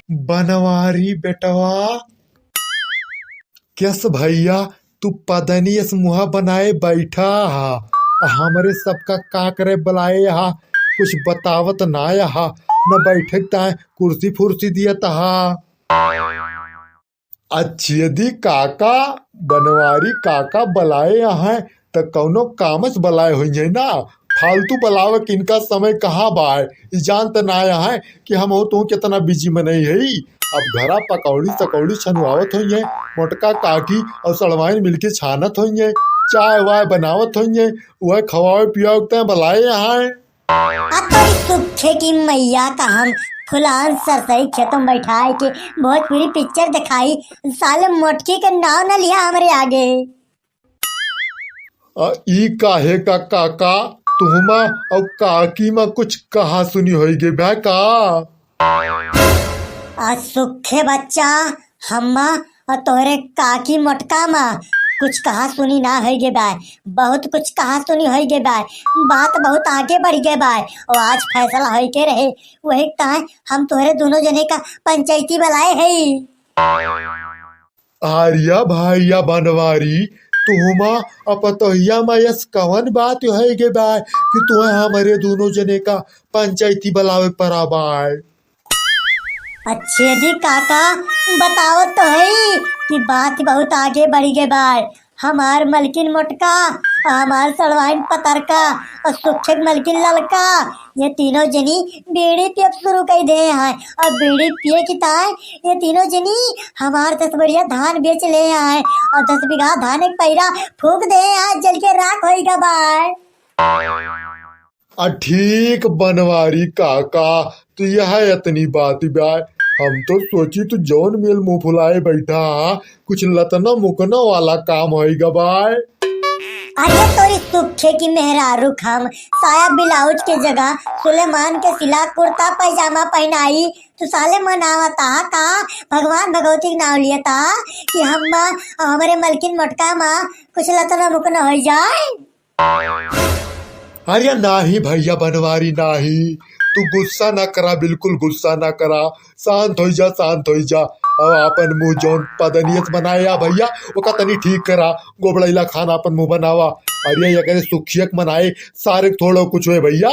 बनवारी बेटवा, कैस भैया तू पदनी मुहा बनाए बैठा हा, हमरे सबका का करे बुलाए हा, कुछ बतावत ना हा, न बैठे ताए कुर्सी फुर्सी दियत हा। अच्छी यदि काका बनवारी काका बलाए यहाँ त कौनो कामस बलाए हुई ना, फालतू बलावे किनका समय कहाँ बाय। ई जानत ना है कि हम हो तो कितना बिजी मनई है। अब घरा पकौड़ी सकौड़ी छनुआवत हुई है, मोटका काकी और सड़वाइन मिलके छानत हुई है, चाय वाय बनावत हुई है, वह खवाए पियाते बलाए यहाँ। तोरी सुखे की मैया का हम फुलान सरसई खेतों में बैठाए के भोजपुरी पिक्चर दिखाई, साले मोटकी के नाव न लिया हमारे आगे। ई काहे का काका तुहमा और काकी में कुछ कहा सुनी होगी भै का? सुखे बच्चा हम्मा और तोहरे काकी मोटका माँ कुछ कहा सुनी ना है गे बाय, बहुत कुछ कहा सुनी है गे बाय, बात बहुत आगे बढ़ गए बाय। और आज फैसला है के रहे वही ताए हम तोहरे दोनों जने का पंचायती बुलाए है। आर्या भैया बनवारी तुहमा अपतहिया मायस कवन बात है गे बाय कि तुम्हें हमारे दोनों जने का पंचायती बुलावे पड़ा बाय। अच्छे दी काका बताओ तो है कि बात बहुत आगे बढ़ गए बाय। हमार मलकिन मोटका, हमार सड़वाइन पतरका और सुक्षक मलकिन ललका, ये तीनों जनी बीड़ी पियब शुरू कर दे हैं। और बीड़ी पिए की ताए ये तीनों जनी हमार 10 बढ़िया धान बेच ले आए और 10 बीघा धान एक पैरा फूक दे आज जल के राख होएगा बाय। ठीक बनवारी काका तो यह इतनी बात बाय, हम तो सोची तू जौन मेल मुंह फुलाए बैठा कुछ लतना मुकना वाला काम होएगा बाय। अरे तोरी सुखे की मेहरारू हम साया ब्लाउज के जगह सुलेमान के सिला कुर्ता पैजामा पहनाई तो साले मनावता का भगवान भगवती के नाम लिया था कि हम हमारे मलकिन मोटका माँ कुछ लतना मुकना हो जाए। अरे नाही भैया बनवारी नाही, तू गुस्सा ना करा, बिल्कुल गुस्सा ना करा, शांत हो जा शांत हो जा। अब अपन मुंह जौन पदनियत बनाया भैया वो का तनी ठीक करा, गोबड़ैला खाना अपन मुंह बनावा। अरे ये करे सुखियक मनाए सारे थोड़ो कुछ हुए भैया,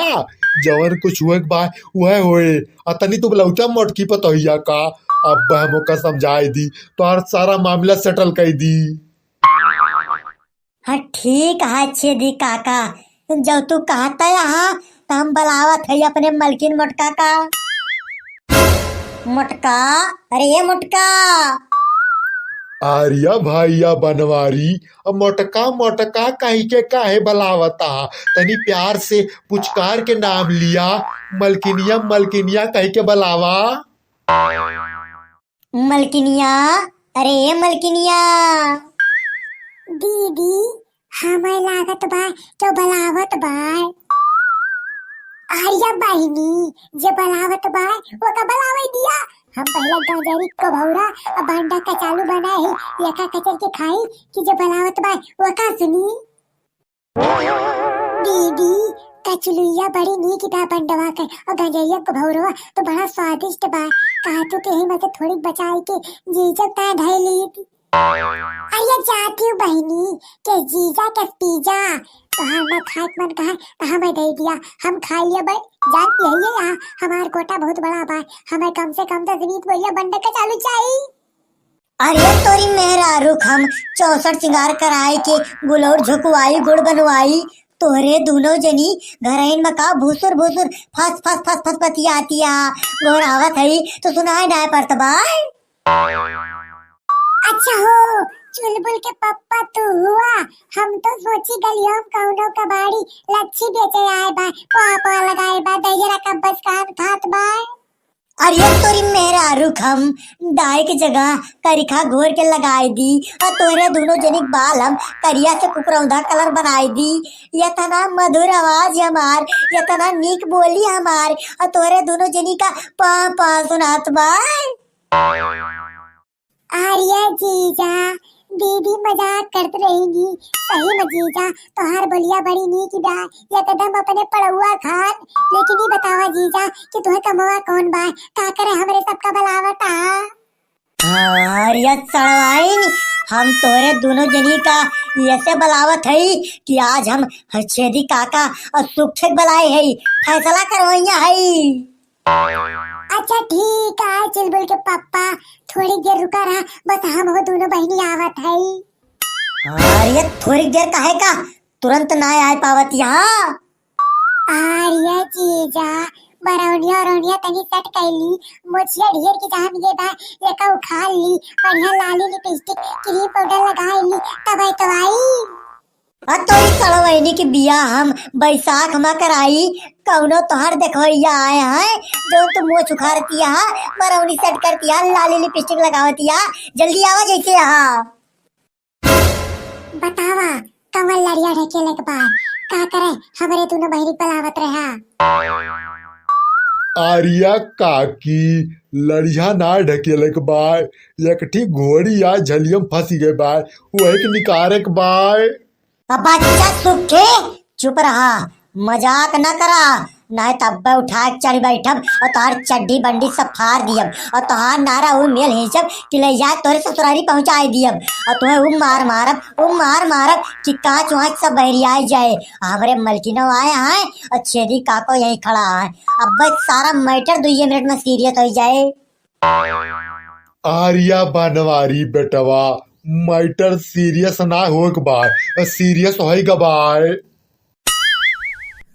जवन कुछ हुए बा वह होए तनी तू लौटा मोटकी पतोहिया का अब हम का समझाए दी तो हर सारा मामला सेटल कर दी। हाँ ठीक है अच्छे दी काका, जब तू कहता यहाँ तो हम बुलावत है अपने मलकिन मोटका का। मोटका, अरे ये मोटका। आर्या भैया बनवारी अब मोटका मोटका कहीं के काहे बलावता, तनी प्यार से पुचकार के नाम लिया, मलकिनिया मलकिनिया कहीं के बलावा। मलकिनिया, अरे ये मलकिनिया। दीदी हमें लागत बा तो बलावत बा। आर्या बहिनी जे बलावत बा वो का बलावे दिया, हम पहले गजरी कभौरा और भांडा का चालू बनाए ही लेखा कचर के खाई कि जे बलावत बा वो का सुनी। दीदी कचलुइया बड़ी नीक बा बंडवा के और गजरिया कभौरवा तो बड़ा स्वादिष्ट बा, कहा तो कहीं मत थोड़ी बचाई के जीजा ता ढाई ली। अरे जाती हूँ बहनी के जीजा के पिज्जा तो हम खात मन कहा तो हमें दे दिया, हम खा लिया भाई। जानती है ये यहाँ हमारा कोटा बहुत बड़ा बा, हमें कम से कम 10 20 बोलिया बंडे का चालू चाहिए। अरे तोरी मेहरारू हम 64 सिंगार कराए के गुलौर झुकवाई गुड़ बनवाई, तोरे दोनों जनी घरैन में का भूसुर भूसुर फस फस फस फस पतियातिया गोरावत है तो सुनाए ना पड़त बाय। अच्छा हो चुलबुल के पप्पा तू हुआ, हम तो सोची गलियों कौनो कबाड़ी लच्छी बेचे आए बा, पापा लगाए बा दहिरा का बस कान खात बा। अरे तोरी मेहरारू हम डाई की जगह करिखा घोर के लगाए दी और तोरे दोनों जनिक बाल हम करिया से कुकरौंधा कलर बनाए दी। इतना मधुर आवाज हमार, इतना नीक बोली हमार और तोरे दोनों जनी का पापा सुनात बा। आर्या जीजा दीदी मजाक करते रहेंगी। सही में जीजा तोहार बोलिया बड़ी नीक बा, एकदम अपने पड़ुआ खान। लेकिन ये बतावा जीजा कि तुम्हें कमवा कौन बा, का करे हमरे सबका बलावता। अरे सड़वाइन, हम तोरे दोनों जनी का ऐसे बलावत है कि आज हम छेदी काका और सुख बलाए है, फैसला करवैया है। अच्छा ठीक है चुलबुल के पापा, थोड़ी देर रुका रहा, बस हम हो दोनों बहनी आवत है। अरे थोड़ी देर काहे का, तुरंत ना आ पावत यहाँ। आर्या जीजा बरौनिया रौनिया तनी सेट कैली, मोछिया ढेर की जहाँ ये बा ये का उखाड़ ली, बढ़िया लाली लिपस्टिक क्रीम पाउडर लगाई ली, तब आई तो आई। तोरी सड़वैनी की बिया हम बैसाख में कराई, कौनो तोहर देखवैया आए हैं जो तुम मुँह सुखारती है, बरौनी सेट करती है, लाली लिपस्टिक लगावती है, जल्दी आवा जैसे यहाँ। बतावा कमल लड़िया ढकेले के बाद का करे हमरे दोनों बहनी पलावत रहा। आर्या काकी लड़िया ना ढकेले के बाय, एकठी घोड़ी या झलियम फंसी गए बाय, वही के निकारे के बाय। अब बच्चा सुखे चुप रहा, मजाक न करा, नहीं तब उठा के चढ़ बैठब और तोहार चड्डी बंडी सब फाड़ दियब और तोहार नारा उ मेल हिचब कि ले जा तोरे ससुरारी पहुंचाई दियब और तुम्हें मार मारब कि कांच वाँच सब बहरिया जाए। हमरे मलकिनो आए हैं और छेदी काको यही खड़ा है, अब बस सारा मैटर 2 मिनट में सीरियस हो जाए। आर्या बनवारी बेटवा, मैटर सीरियस ना हो के बाय, सीरियस होएगा बाय।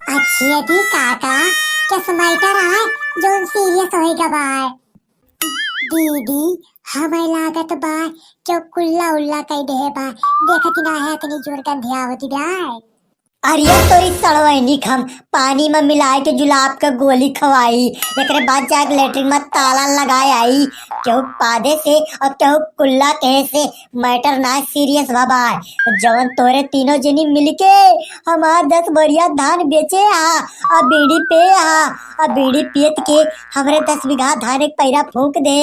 अच्छी दी काका क्या मैटर है जो सीरियस होएगा बाय। दीदी हमें लागत बा क्यों कुल्ला उल्ला कई दे बा, देखती ना है इतनी जोर गंधिया होती बाय। अरे तोरी सड़वैनी हम पानी में मिलाए के जुलाब का गोली खवाई, एक बाद जाके लेटरिन में ताला लगाए आई, क्यों पादे से और क्यों कुल्ला कहे से मैटर ना सीरियस बाबा। जवन तोरे तीनों जनी मिलके हमार 10 बढ़िया धान बेचे और बीड़ी पे और बीड़ी पियत के हमरे 10 बीघा धान एक पैरा फूंक दे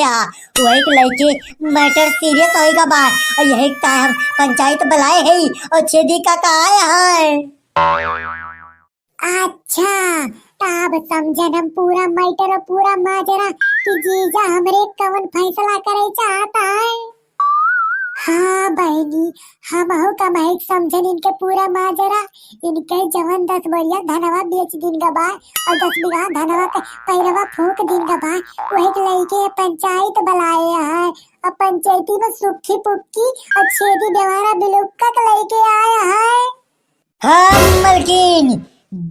वही के लइके मैटर सीरियस होएगा बा। और यही हम पंचायत बुलाए है और छेदी काका आए हैं। अच्छा तब समझन हम पूरा मैटर और पूरा माजरा कि जीजा हमरे कवन फैसला करे चाहता है। हाँ बहनी हम हो कम है समझन इनके पूरा माजरा, इनके जवन 10 बढ़िया धनवा बेच दिन का बा और 10 बीघा धनवा के पैरवा फूंक दिन का बा, वही के लइके पंचायत बुलाए है और पंचायती में सुखी पुक्की और छेदी देवारा बिलुक्का के लइके आया है। हाँ मलकिन,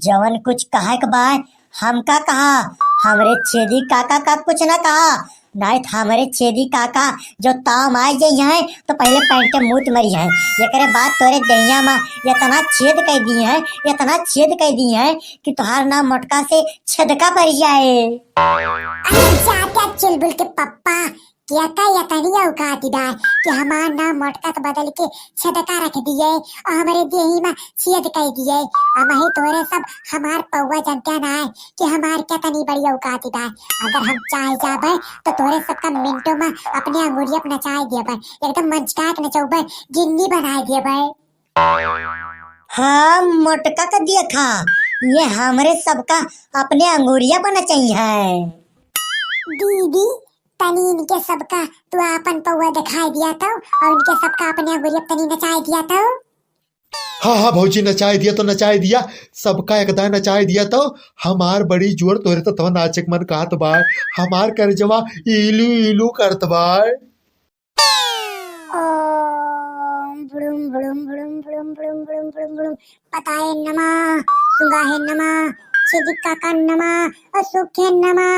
जवन कुछ कहा के बाद हमका कहा, हमरे छेदी काका का कुछ ना कहा, नहीं हमारे छेदी काका जो ताव आए जाई हैं तो पहले पैंटे मूत मरी हैं, एकरे बाद तोरे दहिया में इतना छेद कर दी है, इतना छेद कर दी है कि तुहार नाम मोटका से छदका पड़ जाए। अरे जाता चुलबुल के पप्पा क्या या तनिया उकाती बार कि हमार नाम मोटका से बदल के छदका रख दिए और हमारे देही में छेद कर दिए और वही तोरे सब हमार पौवा जनता ना है कि हमार क्या तनी बड़ी उकाती बार। अगर हम चाहे जाबे तो तोरे सबका मिनटों में अपने अंगूरी अपना चाय दिए बे, एकदम मंचका के नचौबे, गिन्नी बनाए दिए बे। हाँ मोटका का देखा, ये हमरे सबका अपने अंगूरिया बना चाहिए। दीदी तनी इनके सबका तू अपन पौवा दिखाई दिया तो और इनके सबका अपने अंगूरी तनी नचाई दिया तो। हाँ हाँ भौजी नचाए दिया तो नचाए दिया, सबका एकदा नचाए दिया तो हमार बड़ी जोर तोरे तो तव नाचक मन कहत बाय, हमार कर जवा इलू इलू करत बाय। ओम भुड़ुम भुड़ुम भुड़ुम भुड़ुम भुड़ुम भुड़ुम भुड़ुम भुड़ुम पताये नमः सुगाहे नमः छेदी काका नमः और सुखे नमः।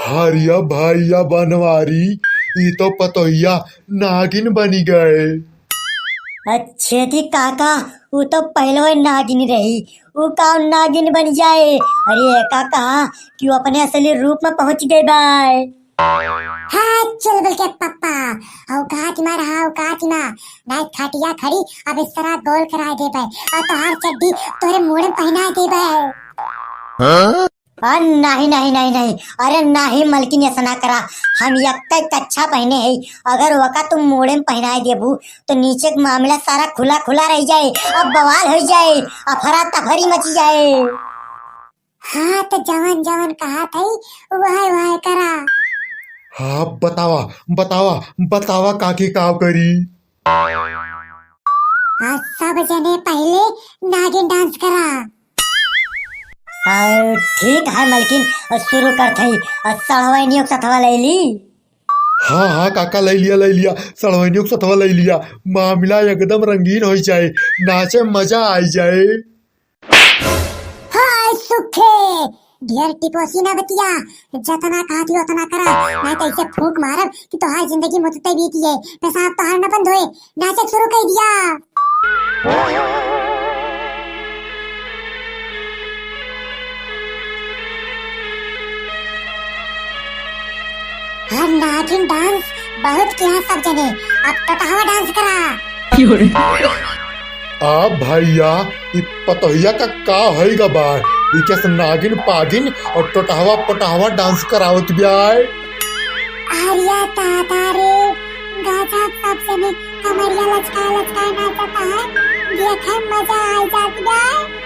हरिया भैया बनवारी, ये तो पतोहिया नागिन बनी गए। अच्छे थी काका, वो तो पहले ही नागिन रही, वो कौन नागिन बन जाए। अरे काका कि वो अपने असली रूप में पहुंच गए बाय। हाँ चल बोल के पप्पा औकात में रहा, औकात में नहीं खटिया खड़ी अब इस तरह गोल करा दे भाई और तोहार चड्डी तोरे मुंह में पहना दे भाई। नहीं नहीं नहीं नहीं, अरे नहीं मलकिन ऐसा ना करा। हम यक्का कच्छा पहने है, अगर वका तुम मोड़े में पहनाए देबू तो नीचे का मामला सारा खुला खुला रह जाए, अब बवाल हो जाए, अफरा तफरी मची जाए। हाँ तो जवन जवन कहा था वह वह करा। हाँ बतावा बतावा बतावा काकी का करी। आज सब जने पहले नागिन डांस करा। ठीक है मलकिन, शुरू करते ही। सड़वैनियों के सथवा ले ली। हाँ हाँ काका ले लिया सड़वैनियों के सथवा ले लिया। मामला एकदम रंगीन हो जाए, नाचे मजा आ जाए। हाय सुखे ढेर टिपोसी ना बतिया, जतना कहती उतना करा, नहीं तो ऐसे फूक मारब कि तोहार जिंदगी मुतते बीती है। पेशाब तोहार न बंद होए, नाचक शुरू कर दिया। हर नागिन डांस बहुत किया सब जने, अब टटहवा डांस करा। आप भैया ये पतोहिया का होइगा बा, ये कैसे नागिन पागिन और टोटहवा पटहवा डांस करावत ब्याय। आर्या ताता रे गजब सब जने कमरिया लचका लचका नाचता है, देखे मजा आ जाती है।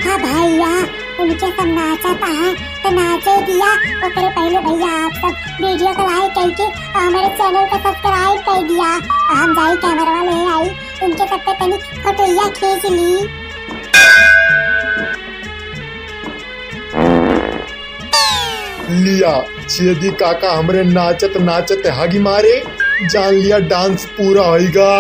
हाँ भैया उनके सब नाचता है तो नाचे दिया, ओकरे पहले भैया आप सब वीडियो को लाइक करके और हमारे चैनल को सब्सक्राइब कर दिया। हम जाई कैमरा वाले आई उनके सब पे तनी फोटोया खींच ली। लिया छेदी काका हमरे नाचत नाचत हागी मारे, जान लिया डांस पूरा होइगा।